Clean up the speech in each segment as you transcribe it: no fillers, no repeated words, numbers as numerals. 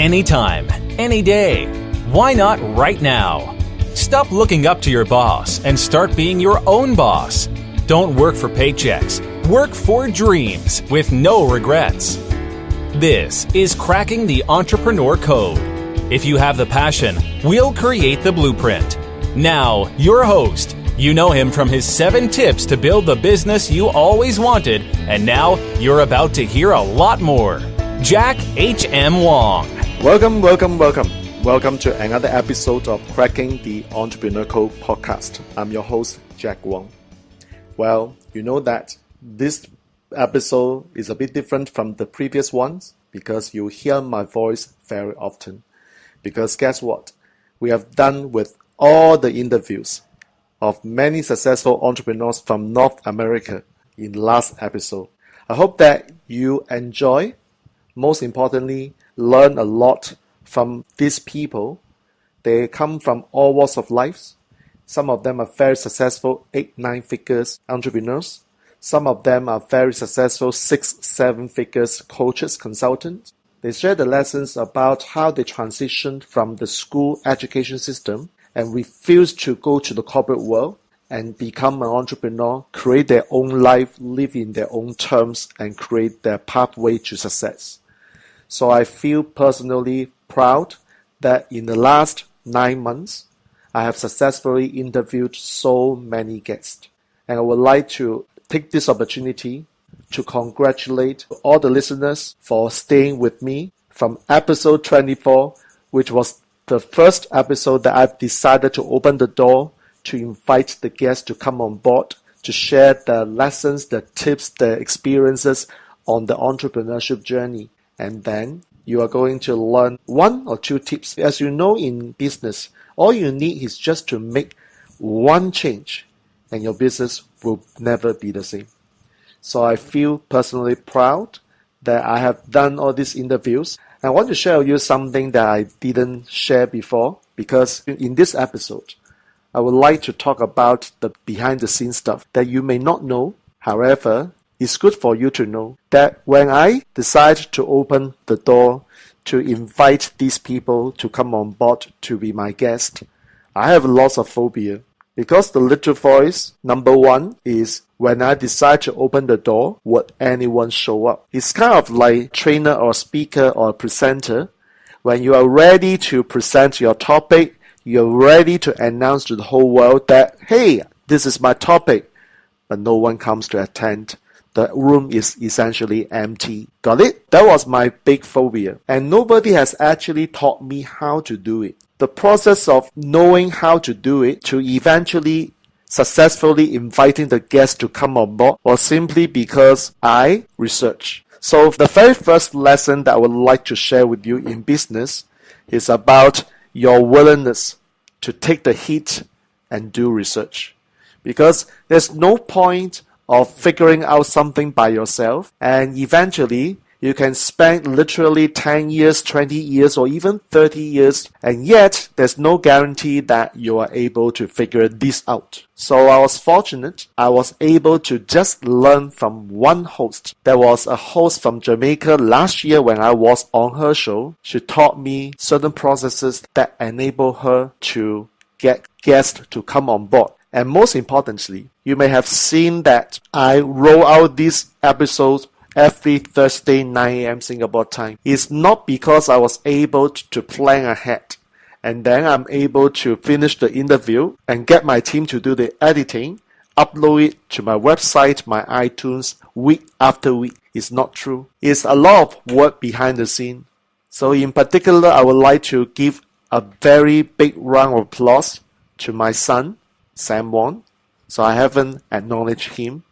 anytime, any day. Why not right now? Stop looking up to your boss and start being your own boss. Don't work for paychecks. Work for dreams with no regrets. This is Cracking the Entrepreneur Code. If you have the passion, we'll create the blueprint. Now, your host. You know him from his 7 tips to build the business you always wanted, and now you're about to hear a lot more. Jack H.M. Wong. Welcome to another episode of Cracking the Entrepreneur Code podcast. I'm your host, Jack Wong. Well, you know that this episode is a bit different from the previous ones because you hear my voice very often. Because guess what? We have done with all the interviews of many successful entrepreneurs from North America in last episode. I hope that you enjoy, most importantly, learn a lot from these people. They come from all walks of life. Some of them are very successful 8-9 figures entrepreneurs. Some of them are very successful 6-7 figures coaches, consultants. They share the lessons about how they transitioned from the school education system and refuse to go to the corporate world and become an entrepreneur, create their own life, live in their own terms, and create their pathway to success. So I feel personally proud that in the last 9 months, I have successfully interviewed so many guests. And I would like to take this opportunity to congratulate all the listeners for staying with me from episode 24, which was the first episode that I've decided to open the door to invite the guests to come on board to share the lessons, the tips, the experiences on the entrepreneurship journey. And then you are going to learn 1 or 2 tips. As you know, in business, all you need is just to make one change and your business will never be the same. So I feel personally proud that I have done all these interviews. I want to share with you something that I didn't share before, because in this episode, I would like to talk about the behind the scenes stuff that you may not know. However, it's good for you to know that when I decide to open the door to invite these people to come on board to be my guest, I have lots of phobia. Because the little voice, number 1, is when I decide to open the door, would anyone show up? It's kind of like trainer or speaker or presenter. When you are ready to present your topic, you're ready to announce to the whole world that, hey, this is my topic, but no one comes to attend. The room is essentially empty. Got it? That was my big phobia. And nobody has actually taught me how to do it. The process of knowing how to do it to eventually successfully inviting the guests to come on board was simply because I researched. So the very first lesson that I would like to share with you in business is about your willingness to take the heat and do research. Because there's no point of figuring out something by yourself, and eventually you can spend literally 10 years, 20 years, or even 30 years, and yet there's no guarantee that you are able to figure this out. So I was fortunate. I was able to just learn from one host. There was a host from Jamaica last year when I was on her show. She taught me certain processes that enable her to get guests to come on board. And most importantly, you may have seen that I roll out these episodes every Thursday 9 a.m. Singapore time. It's not because I was able to plan ahead and then I'm able to finish the interview and get my team to do the editing, upload it to my website, my iTunes, week after week. It's not true. It's a lot of work behind the scene. So in particular, I would like to give a very big round of applause to my son, Sam Wong. So I haven't acknowledged him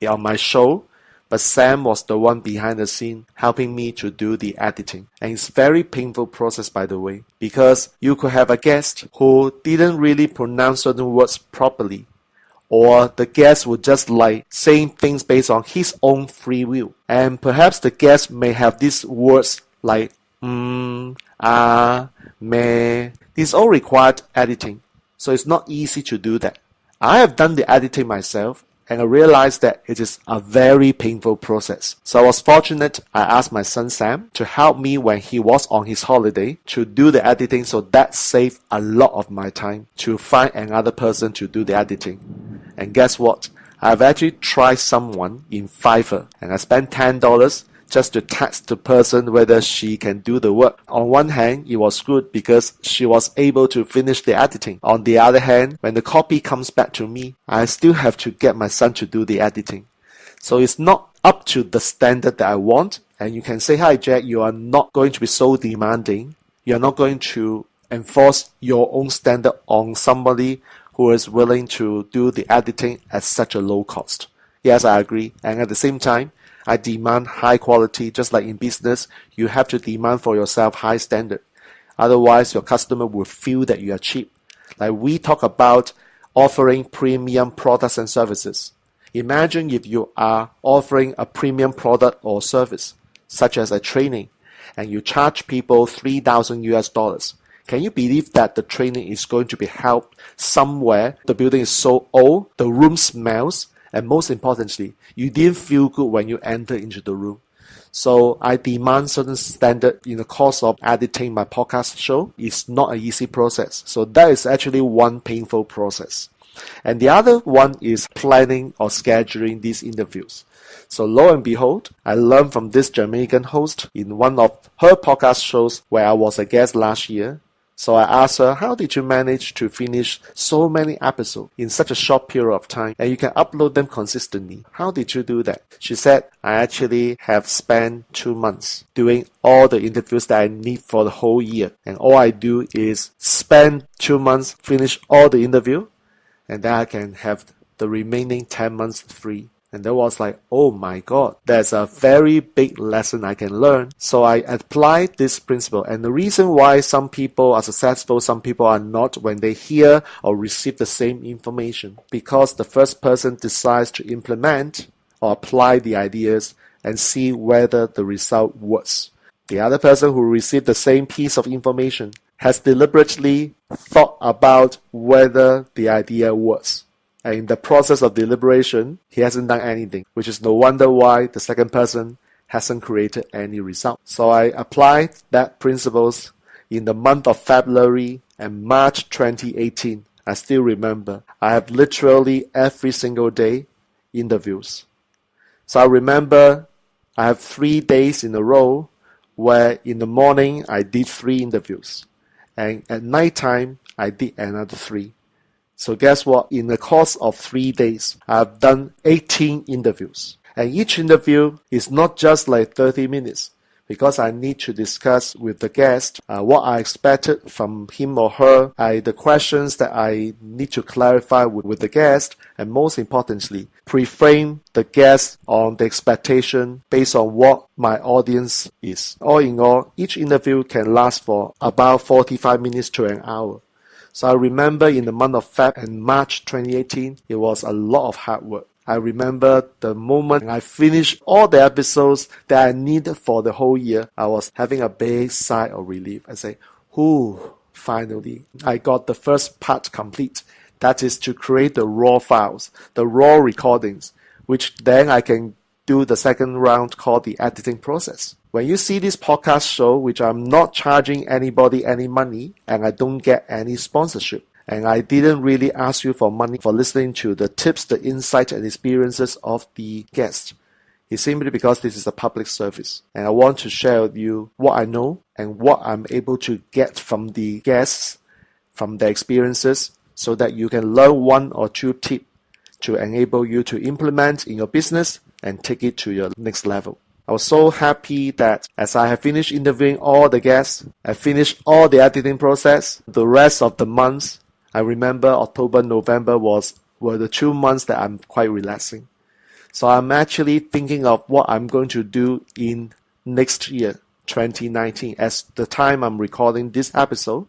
on my show, but Sam was the one behind the scene helping me to do the editing. And it's a very painful process, by the way, because you could have a guest who didn't really pronounce certain words properly, or the guest would just like saying things based on his own free will. And perhaps the guest may have these words like meh. These all required editing. So it's not easy to do that. I have done the editing myself, And I realized that it is a very painful process. So I was fortunate. I asked my son Sam to help me when he was on his holiday to do the editing, so that saved a lot of my time to find another person to do the editing. And guess what? I've actually tried someone in Fiverr, and I spent $10 just to test the person whether she can do the work. On one hand, it was good because she was able to finish the editing. On the other hand, when the copy comes back to me, I still have to get my son to do the editing. So it's not up to the standard that I want. And you can say, hi Jack, you are not going to be so demanding. You're not going to enforce your own standard on somebody who is willing to do the editing at such a low cost. Yes, I agree. And at the same time, I demand high quality. Just like in business, you have to demand for yourself high standard. Otherwise, your customer will feel that you are cheap. Like we talk about offering premium products and services. Imagine if you are offering a premium product or service, such as a training, and you charge people $3,000. Can you believe that the training is going to be held somewhere? The building is so old, the room smells, and most importantly, you didn't feel good when you enter into the room. So I demand certain standard in the course of editing my podcast show. It's not an easy process. So that is actually one painful process. And the other one is planning or scheduling these interviews. So lo and behold, I learned from this Jamaican host in one of her podcast shows where I was a guest last year. So I asked her, how did you manage to finish so many episodes in such a short period of time and you can upload them consistently? How did you do that? She said, I actually have spent 2 months doing all the interviews that I need for the whole year. And all I do is spend 2 months, finish all the interview, and then I can have the remaining 10 months free. And that was like, oh my God, there's a very big lesson I can learn. So I applied this principle. And the reason why some people are successful, some people are not when they hear or receive the same information, because the first person decides to implement or apply the ideas and see whether the result works. The other person who received the same piece of information has deliberately thought about whether the idea works. And in the process of deliberation, he hasn't done anything, which is no wonder why the second person hasn't created any result. So I applied that principles in the month of February and March 2018. I still remember. I have literally every single day interviews. So I remember I have 3 days in a row where in the morning I did 3 interviews. And at night time, I did another 3. So guess what? In the course of 3 days, I've done 18 interviews. And each interview is not just like 30 minutes because I need to discuss with the guest what I expected from him or her, the questions that I need to clarify with the guest, and most importantly, pre-frame the guest on the expectation based on what my audience is. All in all, each interview can last for about 45 minutes to an hour. So I remember in the month of Feb and March 2018, it was a lot of hard work. I remember the moment I finished all the episodes that I needed for the whole year, I was having a big sigh of relief. I say, whew, finally, I got the first part complete. That is to create the raw files, the raw recordings, which then I can do the second round called the editing process. When you see this podcast show, which I'm not charging anybody any money and I don't get any sponsorship, and I didn't really ask you for money for listening to the tips, the insight and experiences of the guest. It's simply because this is a public service and I want to share with you what I know and what I'm able to get from the guests, from their experiences, so that you can learn 1 or 2 tips to enable you to implement in your business and take it to your next level. I was so happy that as I have finished interviewing all the guests, I finished all the editing process. The rest of the months, I remember October, November were the 2 months that I'm quite relaxing. So I'm actually thinking of what I'm going to do in next year, 2019. As the time I'm recording this episode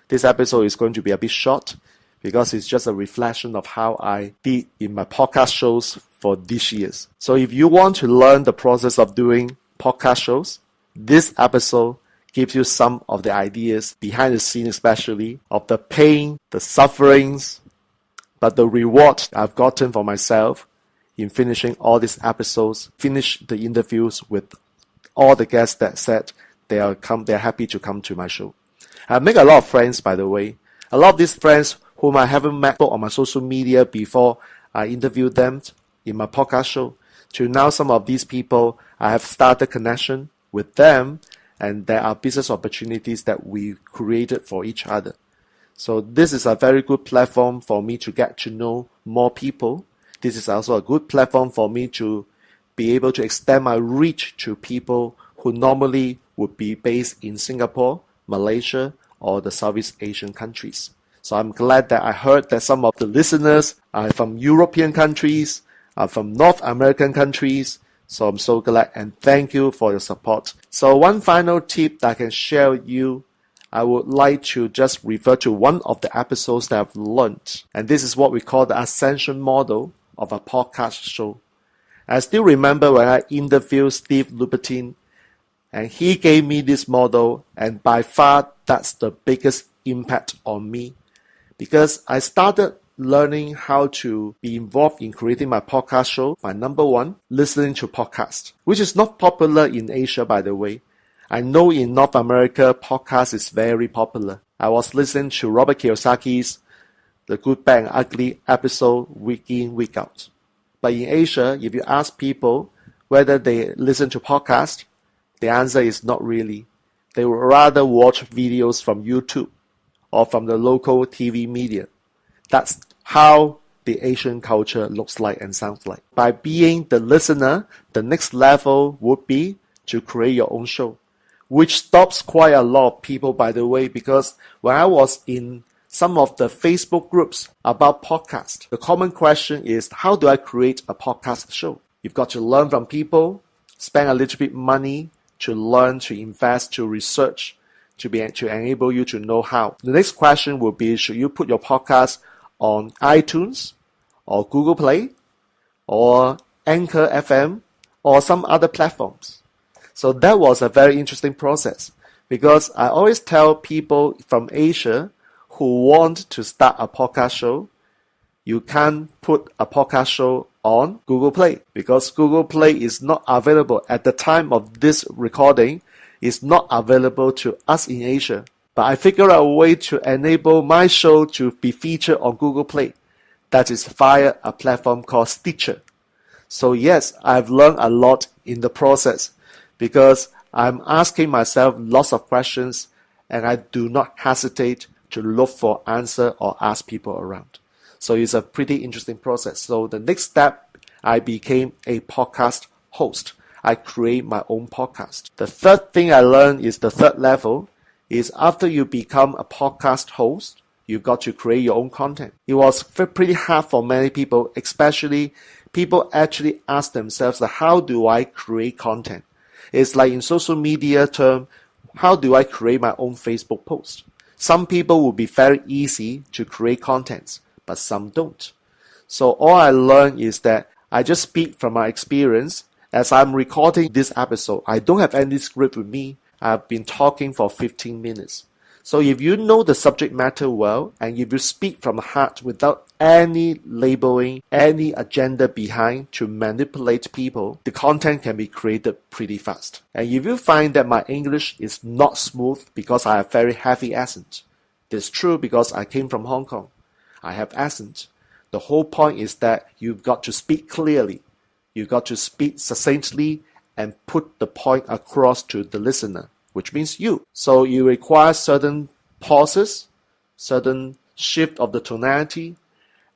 is going to be a bit short because it's just a reflection of how I did in my podcast shows for this year's. So if you want to learn the process of doing podcast shows, this episode gives you some of the ideas behind the scenes, especially of the pain, the sufferings, but the reward I've gotten for myself in finishing all these episodes, finish the interviews with all the guests that said they're happy to come to my show. I make a lot of friends, by the way. A lot of these friends whom I haven't met on my social media before I interviewed them in my podcast show. To now, some of these people, I have started connection with them, and there are business opportunities that we created for each other. So this is a very good platform for me to get to know more people. This is also a good platform for me to be able to extend my reach to people who normally would be based in Singapore, Malaysia, or the Southeast Asian countries. So I'm glad that I heard that some of the listeners are from European countries, are from North American countries. So I'm so glad, and thank you for your support. So one final tip that I can share with you, I would like to just refer to one of the episodes that I've learned. And this is what we call the ascension model of a podcast show. I still remember when I interviewed Steve Lubertine, and he gave me this model, and by far that's the biggest impact on me, because I started learning how to be involved in creating my podcast show. My number one, listening to podcasts, which is not popular in Asia, by the way. I know in North America, podcast is very popular. I was listening to Robert Kiyosaki's The Good, Bad, and Ugly episode week in, week out. But in Asia, if you ask people whether they listen to podcasts, the answer is not really. They would rather watch videos from YouTube or from the local TV media. That's how the Asian culture looks like and sounds like. By being the listener, the next level would be to create your own show, which stops quite a lot of people, by the way, because when I was in some of the Facebook groups about podcasts, the common question is, how do I create a podcast show? You've got to learn from people, spend a little bit money to learn, to invest, to research, to enable you to know how. The next question will be, should you put your podcast on iTunes or Google Play or Anchor FM or some other platforms? So that was a very interesting process, because I always tell people from Asia who want to start a podcast show, you can't put a podcast show on Google Play, because Google Play is not available at the time of this recording. It's not available to us in Asia. But I figured out a way to enable my show to be featured on Google Play. That is via a platform called Stitcher. So yes, I've learned a lot in the process, because I'm asking myself lots of questions, and I do not hesitate to look for answer or ask people around. So it's a pretty interesting process. So the next step, I became a podcast host. I create my own podcast. The third thing I learned is the third level is after you become a podcast host, you've got to create your own content. It was pretty hard for many people, especially people actually ask themselves, how do I create content? It's like in social media term, how do I create my own Facebook post? Some people will be very easy to create contents, but some don't. So all I learned is that I just speak from my experience. As I'm recording this episode, I don't have any script with me. I've been talking for 15 minutes. So if you know the subject matter well, and if you speak from the heart without any labeling, any agenda behind to manipulate people, the content can be created pretty fast. And if you find that my English is not smooth because I have very heavy accent, it's true because I came from Hong Kong. I have accent. The whole point is that you've got to speak clearly. You've got to speak succinctly and put the point across to the listener, which means you. So you require certain pauses, certain shift of the tonality,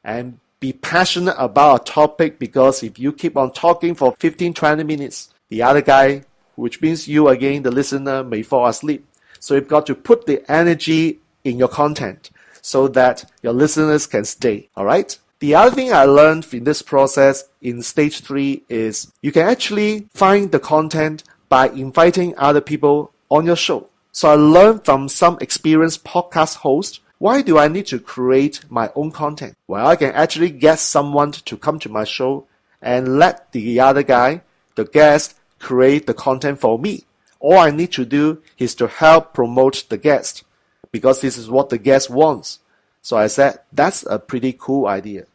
and be passionate about a topic, because if you keep on talking for 15-20 minutes, the other guy, which means you again, the listener, may fall asleep. So you've got to put the energy in your content so that your listeners can stay, all right? The other thing I learned in this process in stage 3 is you can actually find the content by inviting other people on your show. So I learned from some experienced podcast hosts, why do I need to create my own content? Well, I can actually get someone to come to my show and let the other guy, the guest, create the content for me. All I need to do is to help promote the guest, because this is what the guest wants. So I said, that's a pretty cool idea.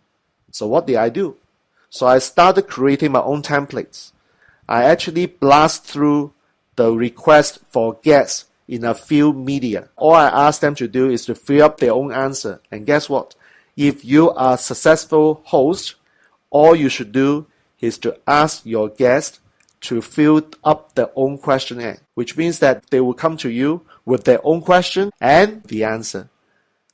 So what did I do? So I started creating my own templates. I actually blast through the request for guests in a few media. All I ask them to do is to fill up their own answer. And guess what? If you are a successful host, all you should do is to ask your guest to fill up their own questionnaire, which means that they will come to you with their own question and the answer.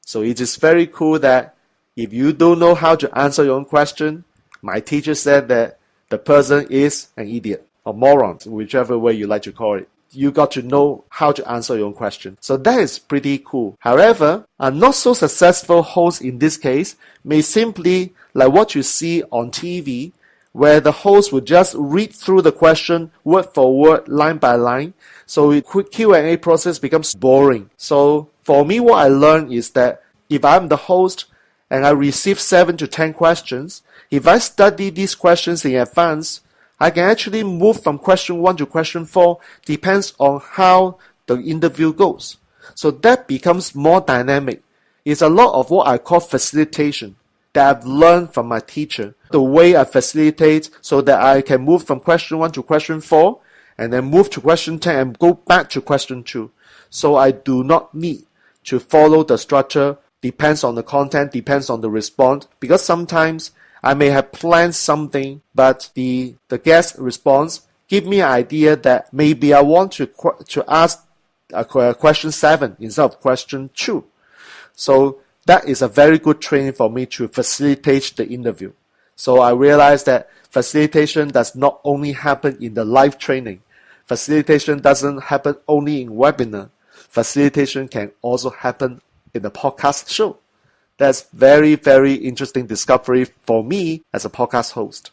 So it is very cool that if you don't know how to answer your own question, my teacher said that the person is an idiot or moron, whichever way you like to call it. You got to know how to answer your own question. So that is pretty cool. However, a not so successful host in this case may simply like what you see on TV, where the host would just read through the question word for word, line by line. So the quick Q&A process becomes boring. So for me, what I learned is that if I'm the host and I receive 7 to 10 questions, if I study these questions in advance, I can actually move from question 1 to question 4, depends on how the interview goes. So that becomes more dynamic. It's a lot of what I call facilitation that I've learned from my teacher. The way I facilitate so that I can move from question 1 to question 4, and then move to question 10 and go back to question 2. So I do not need to follow the structure, depends on the content, depends on the response, because sometimes I may have planned something, but the guest response give me an idea that maybe I want to ask question 7 instead of question 2. So that is a very good training for me to facilitate the interview. So I realized that facilitation does not only happen in the live training. Facilitation doesn't happen only in webinar. Facilitation can also happen in the podcast show. That's very, very interesting discovery for me as a podcast host.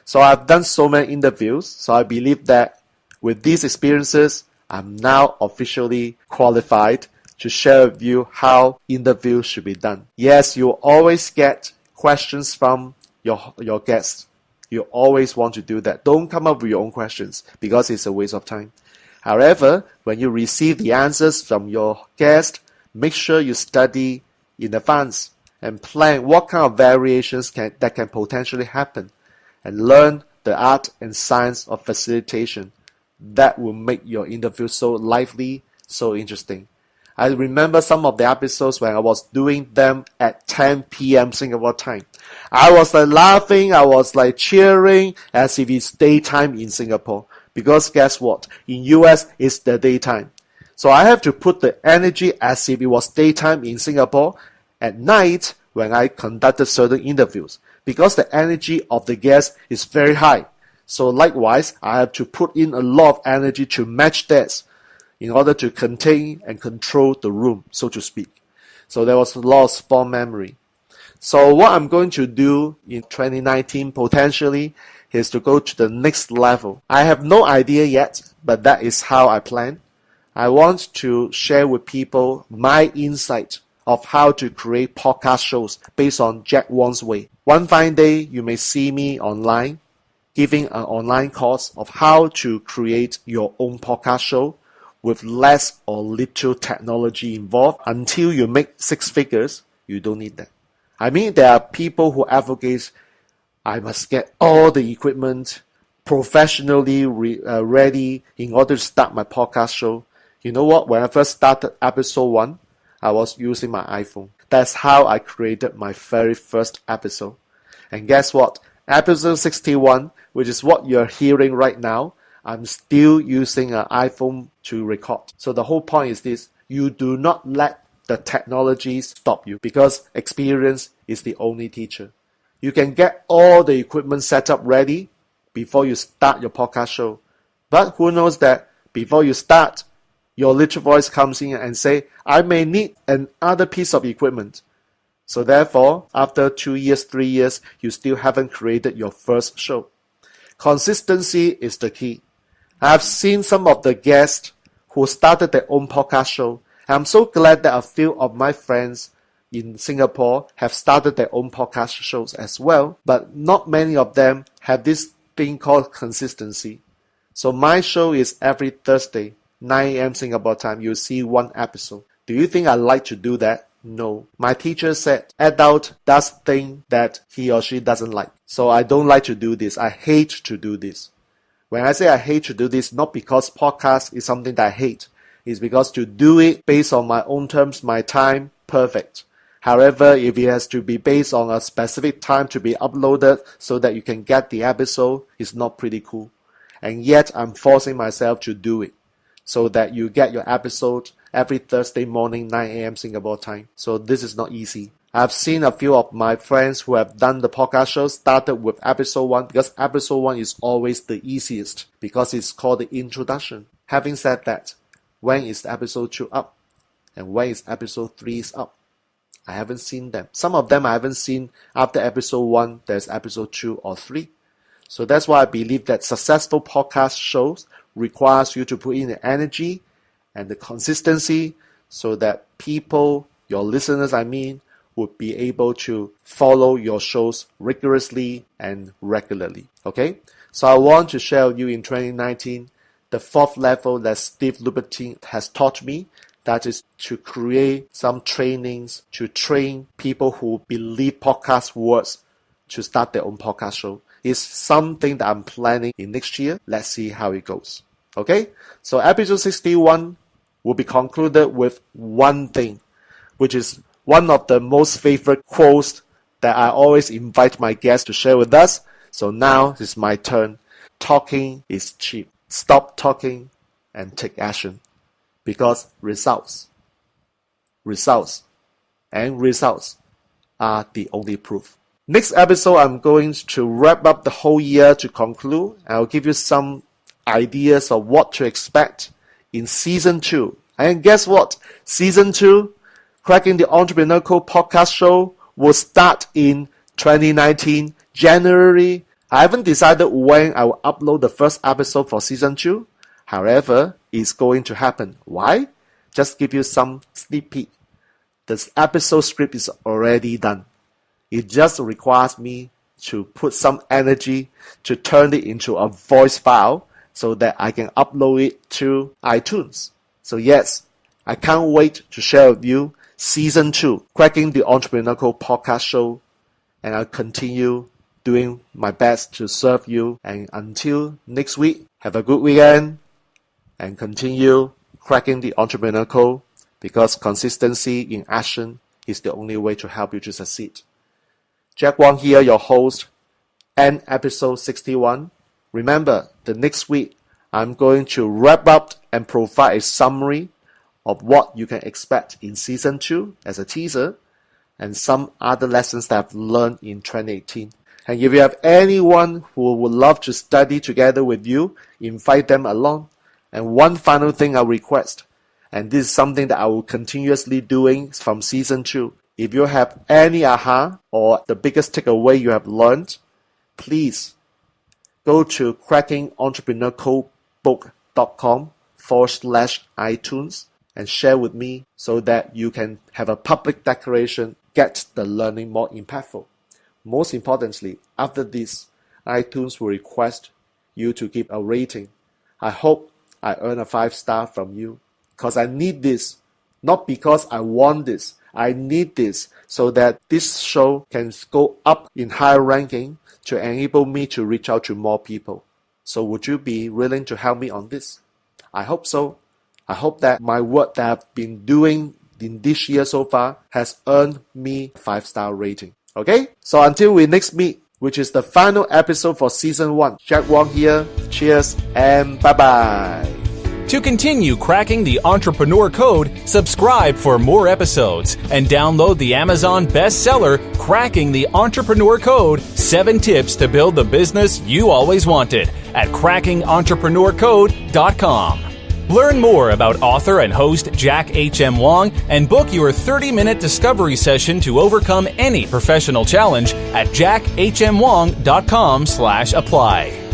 So I've done so many interviews. So I believe that with these experiences, I'm now officially qualified to share with you how interviews should be done. Yes, you always get questions from your guests. You always want to do that. Don't come up with your own questions because it's a waste of time. However, when you receive the answers from your guest, make sure you study in advance and plan what kind of variations that can potentially happen, and learn the art and science of facilitation. That will make your interview so lively, so interesting. I remember some of the episodes when I was doing them at 10 p.m. Singapore time. I was like laughing, I was like cheering as if it's daytime in Singapore. Because guess what? In US, it's the daytime. So I have to put the energy as if it was daytime in Singapore at night when I conducted certain interviews. Because the energy of the guest is very high. So likewise, I have to put in a lot of energy to match that in order to contain and control the room, so to speak. So there was a lot of fond memory. So what I'm going to do in 2019 potentially is to go to the next level. I have no idea yet, but that is how I plan. I want to share with people my insight of how to create podcast shows based on Jack Wong's way. One fine day, you may see me online giving an online course of how to create your own podcast show with less or little technology involved. Until you make 6 figures, you don't need that. I mean, there are people who advocate I must get all the equipment professionally ready in order to start my podcast show. You know what? When I first started episode 1, I was using my iPhone. That's how I created my very first episode. And guess what? Episode 61, which is what you're hearing right now, I'm still using an iPhone to record. So the whole point is this: you do not let the technology stop you, because experience is the only teacher. You can get all the equipment set up ready before you start your podcast show. But who knows that before you start, your little voice comes in and say, I may need another piece of equipment. So therefore, after 2 years, 3 years, you still haven't created your first show. Consistency is the key. I've seen some of the guests who started their own podcast show. I'm so glad that a few of my friends in Singapore have started their own podcast shows as well, but not many of them have this thing called consistency. So my show is every Thursday, 9 a.m. Singapore time. You'll see 1 episode. Do you think I like to do that? No. My teacher said adult does things that he or she doesn't like. So I don't like to do this. I hate to do this. When I say I hate to do this, not because podcast is something that I hate. It's because to do it based on my own terms, my time, perfect. However, if it has to be based on a specific time to be uploaded so that you can get the episode, it's not pretty cool. And yet I'm forcing myself to do it so that you get your episode every Thursday morning, 9 a.m. Singapore time. So this is not easy. I've seen a few of my friends who have done the podcast show started with episode 1 because episode 1 is always the easiest because it's called the introduction. Having said that, when is episode 2 up? And when is episode 3 is up? I haven't seen them. Some of them I haven't seen after episode 1, there's episode 2 or 3. So that's why I believe that successful podcast shows requires you to put in the energy and the consistency so that people, your listeners would be able to follow your shows rigorously and regularly. Okay? So I want to share with you in 2019 the 4th level that Steve Lubertine has taught me. That is to create some trainings to train people who believe podcast works to start their own podcast show. It's something that I'm planning in next year. Let's see how it goes. Okay? So episode 61 will be concluded with one thing, which is one of the most favorite quotes that I always invite my guests to share with us. So now it's my turn. Talking is cheap. Stop talking and take action. Because results are the only proof. Next episode, I'm going to wrap up the whole year to conclude. I'll give you some ideas of what to expect in Season 2. And guess what? Season 2, Cracking the Entrepreneur Code podcast show, will start in 2019, January. I haven't decided when I will upload the first episode for Season 2. However, it's going to happen. Why? Just give you some sneak peek. This episode script is already done. It just requires me to put some energy to turn it into a voice file so that I can upload it to iTunes. So yes, I can't wait to share with you Season 2, Cracking the Entrepreneur Code podcast show. And I'll continue doing my best to serve you. And until next week, have a good weekend. And continue cracking the entrepreneur code because consistency in action is the only way to help you to succeed. Jack Wong here, your host, and episode 61. Remember, the next week, I'm going to wrap up and provide a summary of what you can expect in Season 2 as a teaser and some other lessons that I've learned in 2018. And if you have anyone who would love to study together with you, invite them along. And one final thing I request, and this is something that I will continuously doing from Season 2. If you have any aha or the biggest takeaway you have learned, please go to crackingentrepreneurcodebook.com/iTunes and share with me so that you can have a public declaration, get the learning more impactful. Most importantly, after this, iTunes will request you to give a rating. I hope I earn a 5-star from you because I need this, not because I want this. I need this so that this show can go up in higher ranking to enable me to reach out to more people. So would you be willing to help me on this? I hope so. I hope that my work that I've been doing in this year so far has earned me a 5-star rating. Okay? So until we next meet, which is the final episode for Season 1. Jack Wong here. Cheers and bye-bye. To continue cracking the entrepreneur code, subscribe for more episodes and download the Amazon bestseller, Cracking the Entrepreneur Code, 7 Tips to Build the Business You Always Wanted at crackingentrepreneurcode.com. Learn more about author and host Jack H.M. Wong and book your 30-minute discovery session to overcome any professional challenge at jackhmwong.com/apply.